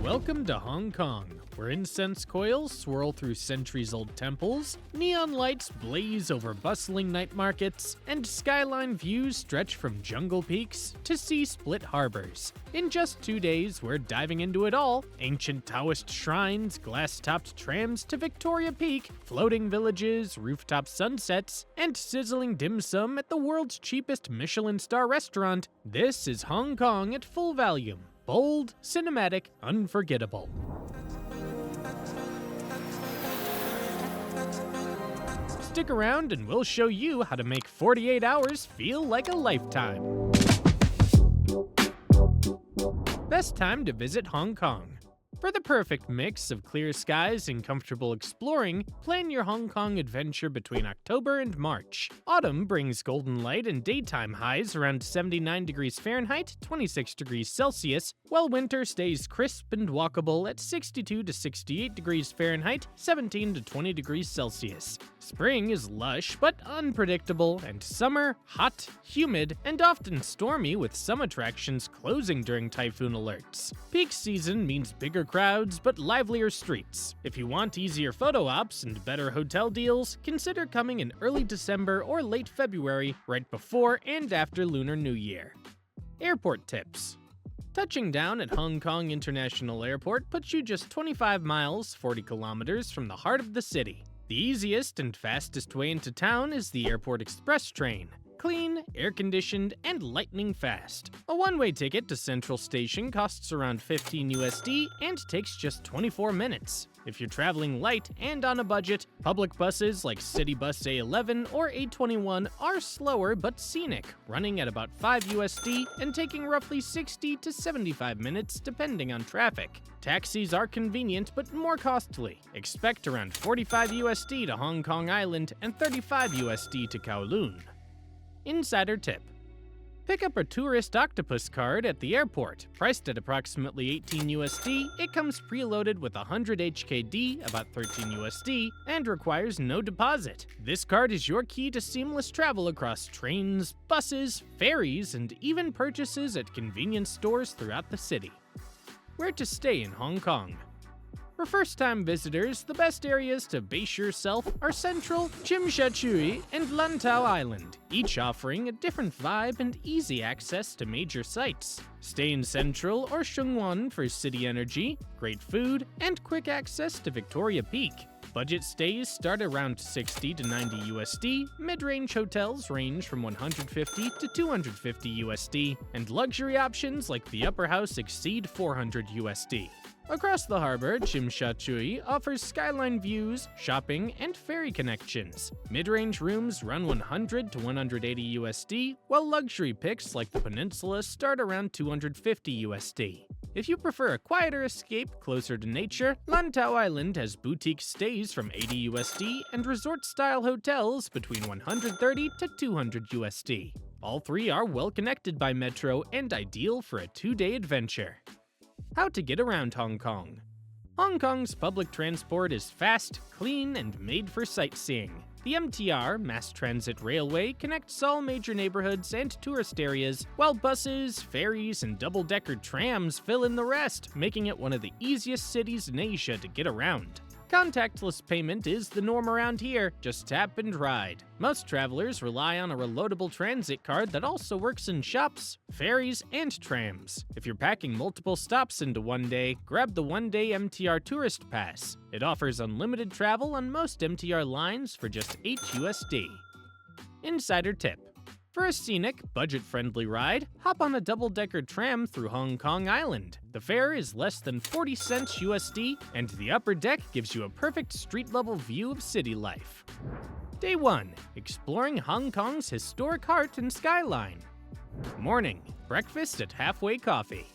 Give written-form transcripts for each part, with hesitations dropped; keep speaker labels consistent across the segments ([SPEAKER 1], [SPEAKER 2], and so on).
[SPEAKER 1] Welcome to Hong Kong, where incense coils swirl through centuries-old temples, neon lights blaze over bustling night markets, and skyline views stretch from jungle peaks to sea-split harbors. In just 2 days, we're diving into it all: ancient Taoist shrines, glass-topped trams to Victoria Peak, floating villages, rooftop sunsets, and sizzling dim sum at the world's cheapest Michelin star restaurant. This is Hong Kong at full volume. Bold, cinematic, unforgettable. Stick around and we'll show you how to make 48 hours feel like a lifetime. Best time to visit Hong Kong. For the perfect mix of clear skies and comfortable exploring, plan your Hong Kong adventure between October and March. Autumn brings golden light and daytime highs around 79 degrees Fahrenheit, 26 degrees Celsius, while winter stays crisp and walkable at 62 to 68 degrees Fahrenheit, 17 to 20 degrees Celsius. Spring is lush but unpredictable, and summer, hot, humid, and often stormy, with some attractions closing during typhoon alerts. Peak season means bigger crowds but livelier streets. If you want easier photo ops and better hotel deals, consider coming in early December or late February, right before and after Lunar New Year. Airport tips. Touching down at Hong Kong International Airport puts you just 25 miles, 40 kilometers from the heart of the city. The easiest and fastest way into town is the Airport Express train. Clean, air-conditioned, and lightning fast. A one-way ticket to Central Station costs around $15 USD and takes just 24 minutes. If you're traveling light and on a budget, public buses like City Bus A11 or A21 are slower but scenic, running at about $5 USD and taking roughly 60 to 75 minutes depending on traffic. Taxis are convenient but more costly. Expect around $45 USD to Hong Kong Island and $35 USD to Kowloon. Insider tip. Pick up a tourist Octopus card at the airport. Priced at approximately $18 USD, it comes preloaded with 100 HKD, about $13 USD, and requires no deposit. This card is your key to seamless travel across trains, buses, ferries, and even purchases at convenience stores throughout the city. Where to stay in Hong Kong? For first-time visitors, the best areas to base yourself are Central, Tsim Sha Tsui, and Lantau Island, each offering a different vibe and easy access to major sites. Stay in Central or Sheung Wan for city energy, great food, and quick access to Victoria Peak. Budget stays start around 60 to 90 USD, mid-range hotels range from 150 to 250 USD, and luxury options like the Upper House exceed 400 USD. Across the harbor, Tsim Sha Tsui offers skyline views, shopping, and ferry connections. Mid-range rooms run 100 to 180 USD, while luxury picks like the Peninsula start around 250 USD. If you prefer a quieter escape closer to nature, Lantau Island has boutique stays from 80 USD and resort-style hotels between 130 to 200 USD. All three are well connected by metro and ideal for a 2-day adventure. How to get around Hong Kong. Hong Kong's public transport is fast, clean, and made for sightseeing. The MTR, Mass Transit Railway, connects all major neighborhoods and tourist areas, while buses, ferries, and double-decker trams fill in the rest, making it one of the easiest cities in Asia to get around. Contactless payment is the norm around here, just tap and ride. Most travelers rely on a reloadable transit card that also works in shops, ferries, and trams. If you're packing multiple stops into one day, grab the one-day MTR Tourist Pass. It offers unlimited travel on most MTR lines for just $8 USD. Insider tip. For a scenic, budget-friendly ride, hop on a double-decker tram through Hong Kong Island. The fare is less than 40 cents USD, and the upper deck gives you a perfect street-level view of city life. Day 1. Exploring Hong Kong's historic heart and skyline. Morning. Breakfast at Halfway Coffee.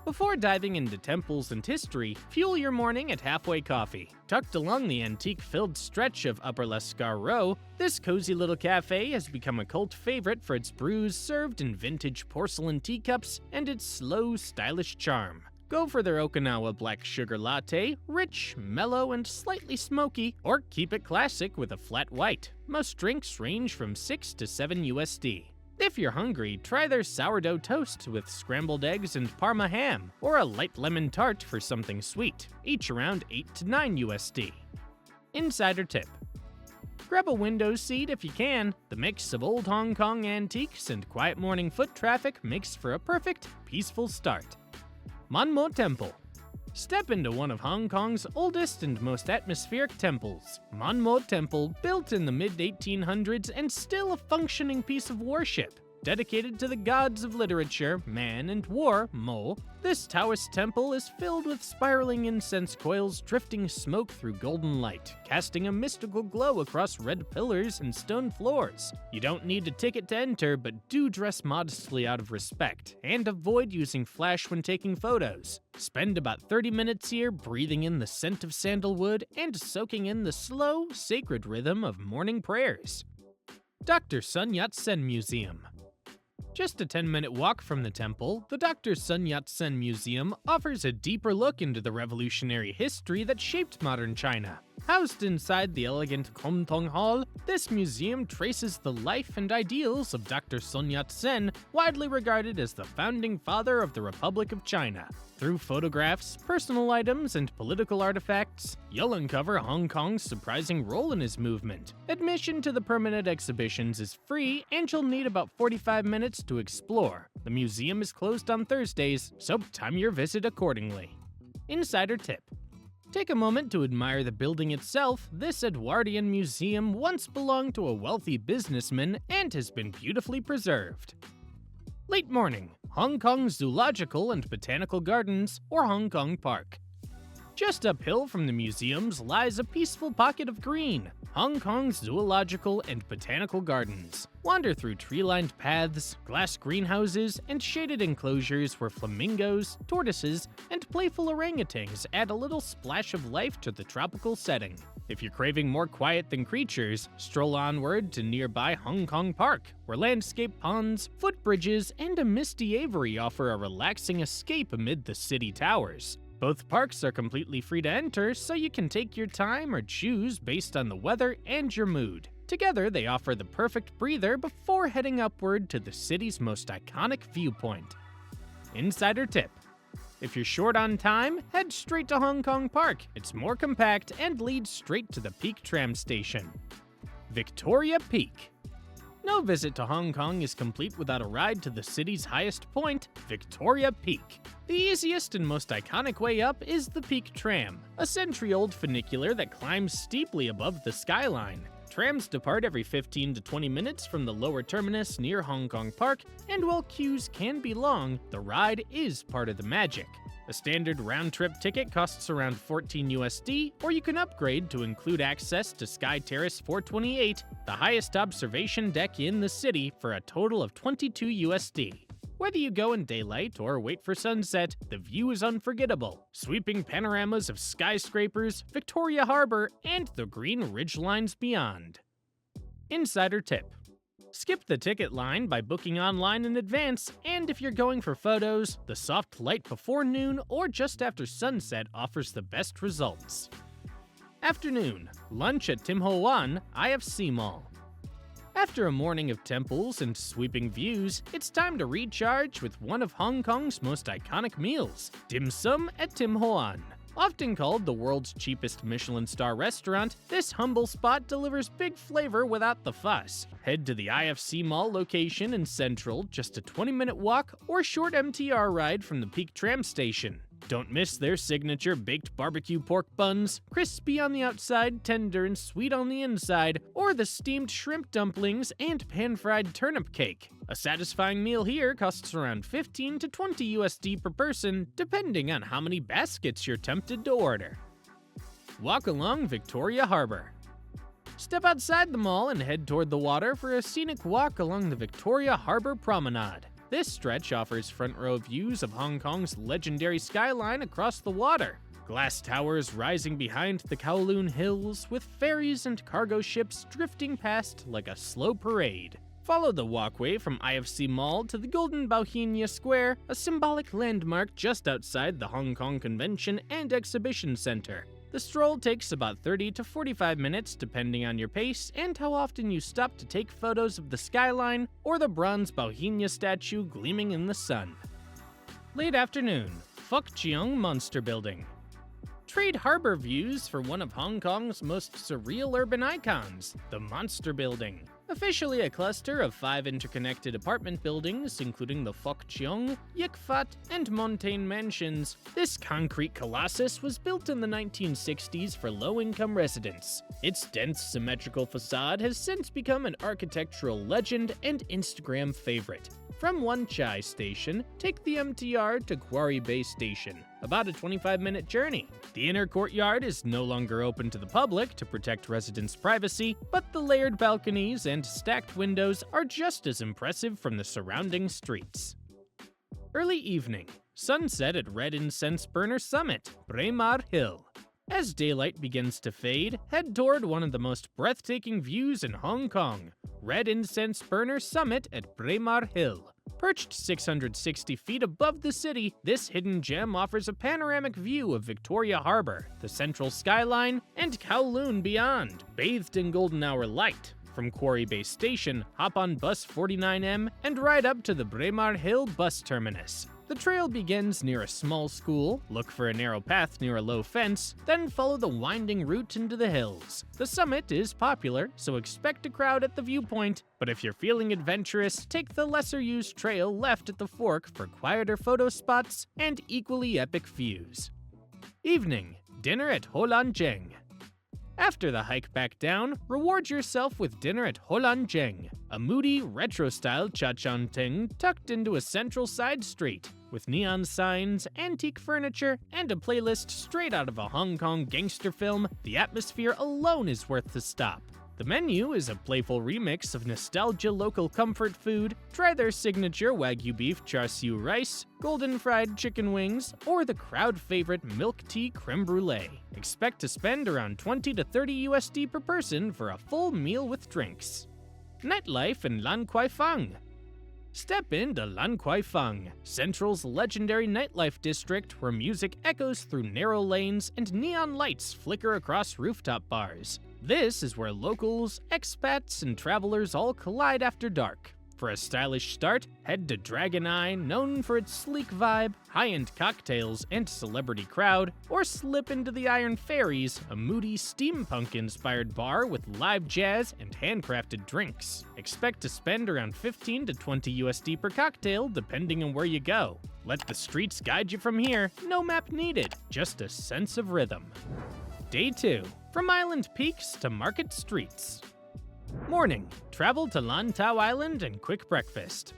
[SPEAKER 1] Before diving into temples and history, fuel your morning at Halfway Coffee. Tucked along the antique-filled stretch of Upper Lescar Row, this cozy little cafe has become a cult favorite for its brews served in vintage porcelain teacups and its slow, stylish charm. Go for their Okinawa black sugar latte, rich, mellow, and slightly smoky, or keep it classic with a flat white. Most drinks range from $6 to $7 USD. If you're hungry, try their sourdough toast with scrambled eggs and Parma ham, or a light lemon tart for something sweet, each around $8 to $9 USD. Insider tip: grab a window seat if you can. The mix of old Hong Kong antiques and quiet morning foot traffic makes for a perfect, peaceful start. Monmo Temple. Step into one of Hong Kong's oldest and most atmospheric temples. Monmo Temple, built in the mid-1800s and still a functioning piece of worship. Dedicated to the gods of literature, man, and war, Mo, this Taoist temple is filled with spiraling incense coils drifting smoke through golden light, casting a mystical glow across red pillars and stone floors. You don't need a ticket to enter, but do dress modestly out of respect, and avoid using flash when taking photos. Spend about 30 minutes here breathing in the scent of sandalwood and soaking in the slow, sacred rhythm of morning prayers. Dr. Sun Yat-sen Museum. Just a 10-minute walk from the temple, the Dr. Sun Yat-sen Museum offers a deeper look into the revolutionary history that shaped modern China. Housed inside the elegant Comtong Hall, this museum traces the life and ideals of Dr. Sun Yat-sen, widely regarded as the founding father of the Republic of China. Through photographs, personal items, and political artifacts, you'll uncover Hong Kong's surprising role in his movement. Admission to the permanent exhibitions is free, and you'll need about 45 minutes to explore. The museum is closed on Thursdays, so time your visit accordingly. Insider tip: take a moment to admire the building itself. This Edwardian museum once belonged to a wealthy businessman and has been beautifully preserved. Late morning, Hong Kong Zoological and Botanical Gardens, or Hong Kong Park. Just uphill from the museums lies a peaceful pocket of green, Hong Kong Zoological and Botanical Gardens. Wander through tree-lined paths, glass greenhouses, and shaded enclosures where flamingos, tortoises, and playful orangutans add a little splash of life to the tropical setting. If you're craving more quiet than creatures, stroll onward to nearby Hong Kong Park, where landscape ponds, footbridges, and a misty aviary offer a relaxing escape amid the city towers. Both parks are completely free to enter, so you can take your time or choose based on the weather and your mood. Together, they offer the perfect breather before heading upward to the city's most iconic viewpoint. Insider tip: if you're short on time, head straight to Hong Kong Park. It's more compact and leads straight to the Peak Tram Station. Victoria Peak. No visit to Hong Kong is complete without a ride to the city's highest point, Victoria Peak. The easiest and most iconic way up is the Peak Tram, a century-old funicular that climbs steeply above the skyline. Trams depart every 15 to 20 minutes from the lower terminus near Hong Kong Park, and while queues can be long, the ride is part of the magic. A standard round-trip ticket costs around $14 USD, or you can upgrade to include access to Sky Terrace 428, the highest observation deck in the city, for a total of $22 USD. Whether you go in daylight or wait for sunset, the view is unforgettable. Sweeping panoramas of skyscrapers, Victoria Harbor, and the green ridgelines beyond. Insider tip: skip the ticket line by booking online in advance, and if you're going for photos, the soft light before noon or just after sunset offers the best results. Afternoon, lunch at Tim Ho Wan IFC Mall. After a morning of temples and sweeping views, it's time to recharge with one of Hong Kong's most iconic meals, dim sum at Tim Ho Wan. Often called the world's cheapest Michelin star restaurant, this humble spot delivers big flavor without the fuss. Head to the IFC Mall location in Central, just a 20-minute walk or short MTR ride from the Peak Tram Station. Don't miss their signature baked barbecue pork buns, crispy on the outside, tender and sweet on the inside, or the steamed shrimp dumplings and pan-fried turnip cake. A satisfying meal here costs around 15 to 20 USD per person, depending on how many baskets you're tempted to order. Walk along Victoria Harbor. Step outside the mall and head toward the water for a scenic walk along the Victoria Harbor Promenade. This stretch offers front-row views of Hong Kong's legendary skyline across the water. Glass towers rising behind the Kowloon Hills, with ferries and cargo ships drifting past like a slow parade. Follow the walkway from IFC Mall to the Golden Bauhinia Square, a symbolic landmark just outside the Hong Kong Convention and Exhibition Center. The stroll takes about 30 to 45 minutes depending on your pace and how often you stop to take photos of the skyline or the bronze Bauhinia statue gleaming in the sun. Late afternoon, Fuk Chiong Monster Building. Trade harbor views for one of Hong Kong's most surreal urban icons, the Monster Building. Officially a cluster of 5 interconnected apartment buildings, including the Fuk Chiong, Yik Fat, and Montaigne mansions, this concrete colossus was built in the 1960s for low-income residents. Its dense, symmetrical facade has since become an architectural legend and Instagram favorite. From Wan Chai Station, take the MTR to Quarry Bay Station, about a 25-minute journey. The inner courtyard is no longer open to the public to protect residents' privacy, but the layered balconies and stacked windows are just as impressive from the surrounding streets. Early evening, sunset at Red Incense Burner Summit, Braemar Hill. As daylight begins to fade, head toward one of the most breathtaking views in Hong Kong, Red Incense Burner Summit at Braemar Hill. Perched 660 feet above the city, this hidden gem offers a panoramic view of Victoria Harbour, the central skyline, and Kowloon beyond, bathed in golden hour light. From Quarry Bay Station, hop on bus 49M and ride up to the Braemar Hill bus terminus. The trail begins near a small school, look for a narrow path near a low fence, then follow the winding route into the hills. The summit is popular, so expect a crowd at the viewpoint, but if you're feeling adventurous, take the lesser-used trail left at the fork for quieter photo spots and equally epic views. Evening, dinner at Ho Lan Jeng. After the hike back down, reward yourself with dinner at Ho Lan Jeng, a moody, retro-style cha-chan-ting tucked into a central side street, with neon signs, antique furniture, and a playlist straight out of a Hong Kong gangster film. The atmosphere alone is worth the stop. The menu is a playful remix of nostalgia local comfort food. Try their signature Wagyu beef char siu rice, golden fried chicken wings, or the crowd favorite milk tea creme brulee. Expect to spend around 20 to 30 USD per person for a full meal with drinks. Nightlife in Lan Kwai Fang. Step into Lan Kwai Fang, Central's legendary nightlife district where music echoes through narrow lanes and neon lights flicker across rooftop bars. This is where locals, expats, and travelers all collide after dark. For a stylish start, head to Dragon Eye, known for its sleek vibe, high-end cocktails, and celebrity crowd, or slip into the Iron Ferries, a moody steampunk-inspired bar with live jazz and handcrafted drinks. Expect to spend around 15 to 20 USD per cocktail, depending on where you go. Let the streets guide you from here, no map needed, just a sense of rhythm. Day 2. From Island Peaks to Market Streets. Morning. Travel to Lantau Island and quick breakfast.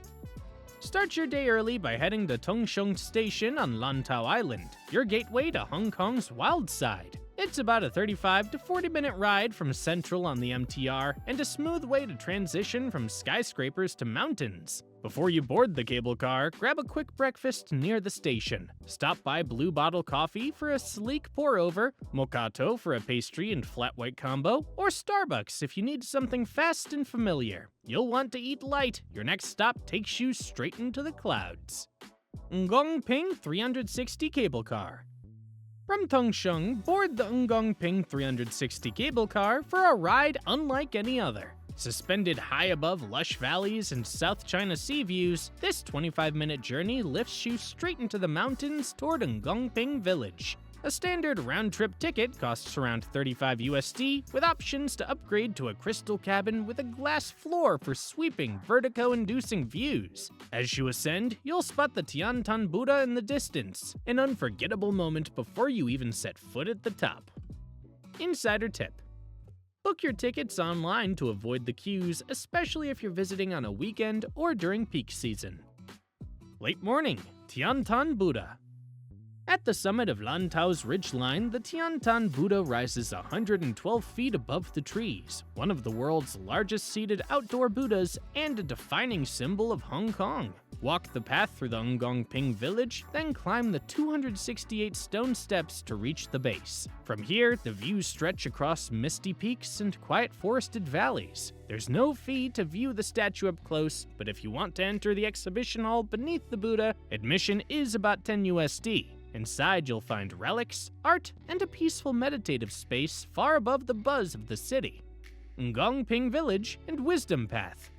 [SPEAKER 1] Start your day early by heading to Tung Shung Station on Lantau Island, your gateway to Hong Kong's wild side. It's about a 35 to 40-minute ride from Central on the MTR and a smooth way to transition from skyscrapers to mountains. Before you board the cable car, grab a quick breakfast near the station. Stop by Blue Bottle Coffee for a sleek pour-over, Mocato for a pastry and flat white combo, or Starbucks if you need something fast and familiar. You'll want to eat light. Your next stop takes you straight into the clouds. Ngong Ping 360 Cable Car. From Tung Shung, board the Ngong Ping 360 cable car for a ride unlike any other. Suspended high above lush valleys and South China Sea views, this 25-minute journey lifts you straight into the mountains toward Ngongping Village. A standard round-trip ticket costs around 35 USD, with options to upgrade to a crystal cabin with a glass floor for sweeping, vertigo-inducing views. As you ascend, you'll spot the Tiantan Buddha in the distance, an unforgettable moment before you even set foot at the top. Insider tip. Book your tickets online to avoid the queues, especially if you're visiting on a weekend or during peak season. Late morning, Tiantan Buddha. At the summit of Lantau's ridgeline, the Tiantan Buddha rises 112 feet above the trees, one of the world's largest seated outdoor Buddhas and a defining symbol of Hong Kong. Walk the path through the Ngongping village, then climb the 268 stone steps to reach the base. From here, the views stretch across misty peaks and quiet forested valleys. There's no fee to view the statue up close, but if you want to enter the exhibition hall beneath the Buddha, admission is about 10 USD. Inside, you'll find relics, art, and a peaceful meditative space far above the buzz of the city. Ngongping Village and Wisdom Path.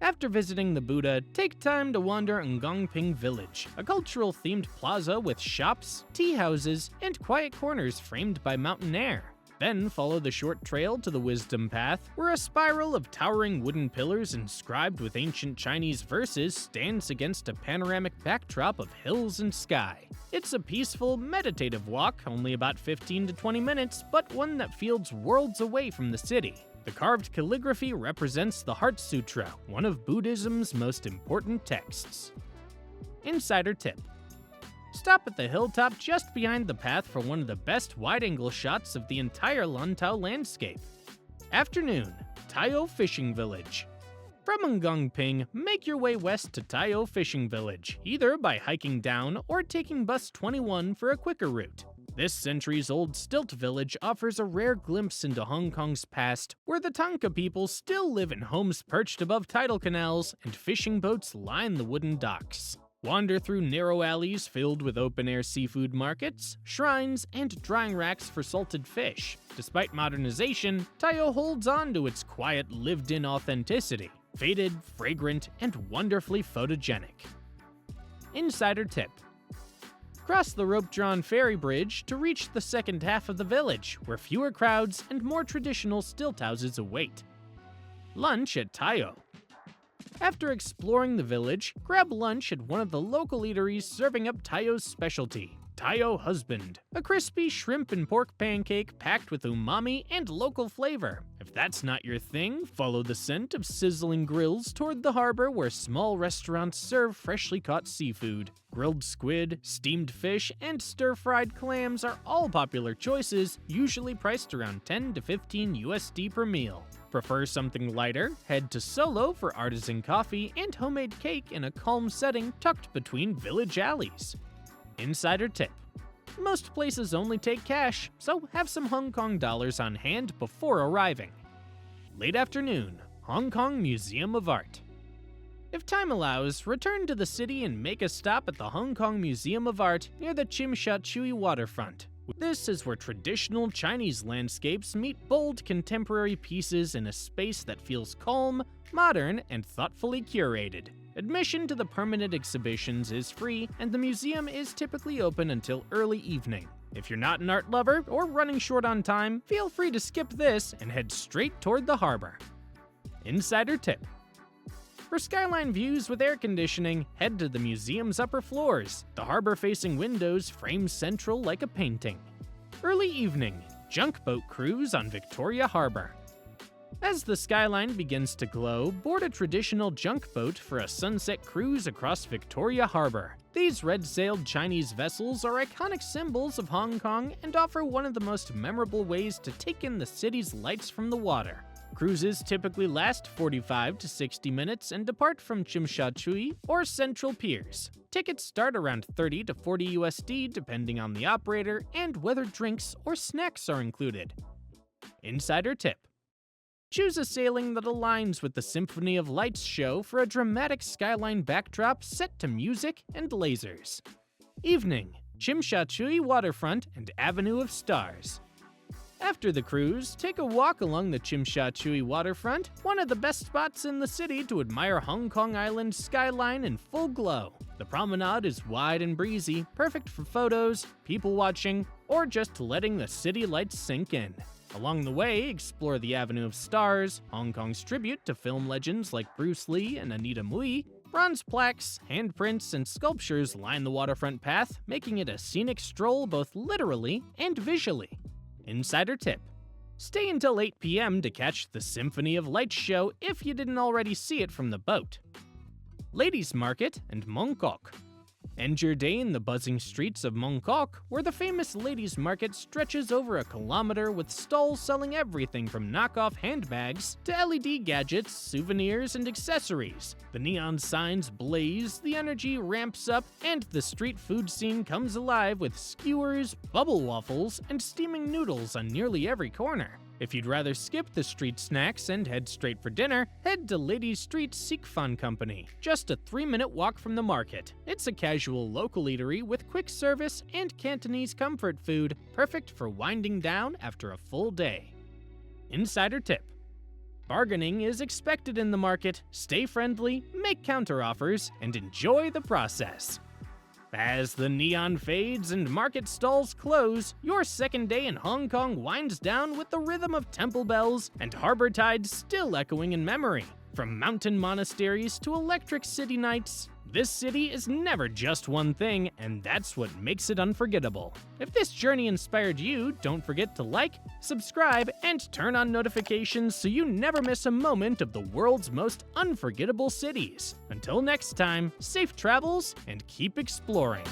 [SPEAKER 1] After visiting the Buddha, take time to wander Ngongping Village, a cultural-themed plaza with shops, tea houses, and quiet corners framed by mountain air. Then follow the short trail to the Wisdom Path, where a spiral of towering wooden pillars inscribed with ancient Chinese verses stands against a panoramic backdrop of hills and sky. It's a peaceful, meditative walk, only about 15 to 20 minutes, but one that feels worlds away from the city. The carved calligraphy represents the Heart Sutra, one of Buddhism's most important texts. Insider tip. Stop at the hilltop just behind the path for one of the best wide-angle shots of the entire Lantau landscape. Afternoon, Taiyou Fishing Village. From Ngongping, make your way west to Taiyou Fishing Village, either by hiking down or taking bus 21 for a quicker route. This centuries-old stilt village offers a rare glimpse into Hong Kong's past, where the Tanka people still live in homes perched above tidal canals and fishing boats line the wooden docks. Wander through narrow alleys filled with open-air seafood markets, shrines, and drying racks for salted fish. Despite modernization, Taiyou holds on to its quiet, lived-in authenticity, faded, fragrant, and wonderfully photogenic. Insider tip. Cross the rope-drawn ferry bridge to reach the second half of the village, where fewer crowds and more traditional stilt houses await. Lunch at Taiyou. After exploring the village, grab lunch at one of the local eateries serving up Taiyou's specialty, Taiyou Husband, a crispy shrimp and pork pancake packed with umami and local flavor. If that's not your thing, follow the scent of sizzling grills toward the harbor where small restaurants serve freshly caught seafood. Grilled squid, steamed fish, and stir-fried clams are all popular choices, usually priced around 10 to 15 USD per meal. Prefer something lighter? Head to Solo for artisan coffee and homemade cake in a calm setting tucked between village alleys. Insider tip. Most places only take cash, so have some Hong Kong dollars on hand before arriving. Late afternoon, Hong Kong Museum of Art. If time allows, return to the city and make a stop at the Hong Kong Museum of Art near the Tsim Sha Tsui waterfront. This is where traditional Chinese landscapes meet bold contemporary pieces in a space that feels calm, modern, and thoughtfully curated. Admission to the permanent exhibitions is free, and the museum is typically open until early evening. If you're not an art lover or running short on time, feel free to skip this and head straight toward the harbor. Insider tip. For skyline views with air conditioning, head to the museum's upper floors. The harbor-facing windows frame central like a painting. Early evening, junk boat cruise on Victoria Harbor. As the skyline begins to glow, board a traditional junk boat for a sunset cruise across Victoria Harbor. These red-sailed Chinese vessels are iconic symbols of Hong Kong and offer one of the most memorable ways to take in the city's lights from the water. Cruises typically last 45 to 60 minutes and depart from Tsim Sha Tsui or Central Piers. Tickets start around 30 to 40 USD depending on the operator and whether drinks or snacks are included. Insider tip. Choose a sailing that aligns with the Symphony of Lights show for a dramatic skyline backdrop set to music and lasers. Evening, Tsim Sha Tsui waterfront and Avenue of Stars. After the cruise, take a walk along the Tsim Sha Tsui waterfront, one of the best spots in the city to admire Hong Kong Island's skyline in full glow. The promenade is wide and breezy, perfect for photos, people watching, or just letting the city lights sink in. Along the way, explore the Avenue of Stars, Hong Kong's tribute to film legends like Bruce Lee and Anita Mui. Bronze plaques, handprints, and sculptures line the waterfront path, making it a scenic stroll both literally and visually. Insider tip. Stay until 8 p.m. to catch the Symphony of Lights show if you didn't already see it from the boat. Ladies Market and Mongkok. End your day in the buzzing streets of Mongkok, where the famous ladies' market stretches over a kilometer with stalls selling everything from knockoff handbags to LED gadgets, souvenirs, and accessories. The neon signs blaze, the energy ramps up, and the street food scene comes alive with skewers, bubble waffles, and steaming noodles on nearly every corner. If you'd rather skip the street snacks and head straight for dinner, head to Ladies Street Sikfan Company, just a 3-minute walk from the market. It's a casual local eatery with quick service and Cantonese comfort food, perfect for winding down after a full day. Insider tip: bargaining is expected in the market. Stay friendly, make counteroffers, and enjoy the process. As the neon fades and market stalls close, your second day in Hong Kong winds down with the rhythm of temple bells and harbor tides still echoing in memory. From mountain monasteries to electric city nights, this city is never just one thing, and that's what makes it unforgettable. If this journey inspired you, don't forget to like, subscribe, and turn on notifications so you never miss a moment of the world's most unforgettable cities. Until next time, safe travels and keep exploring.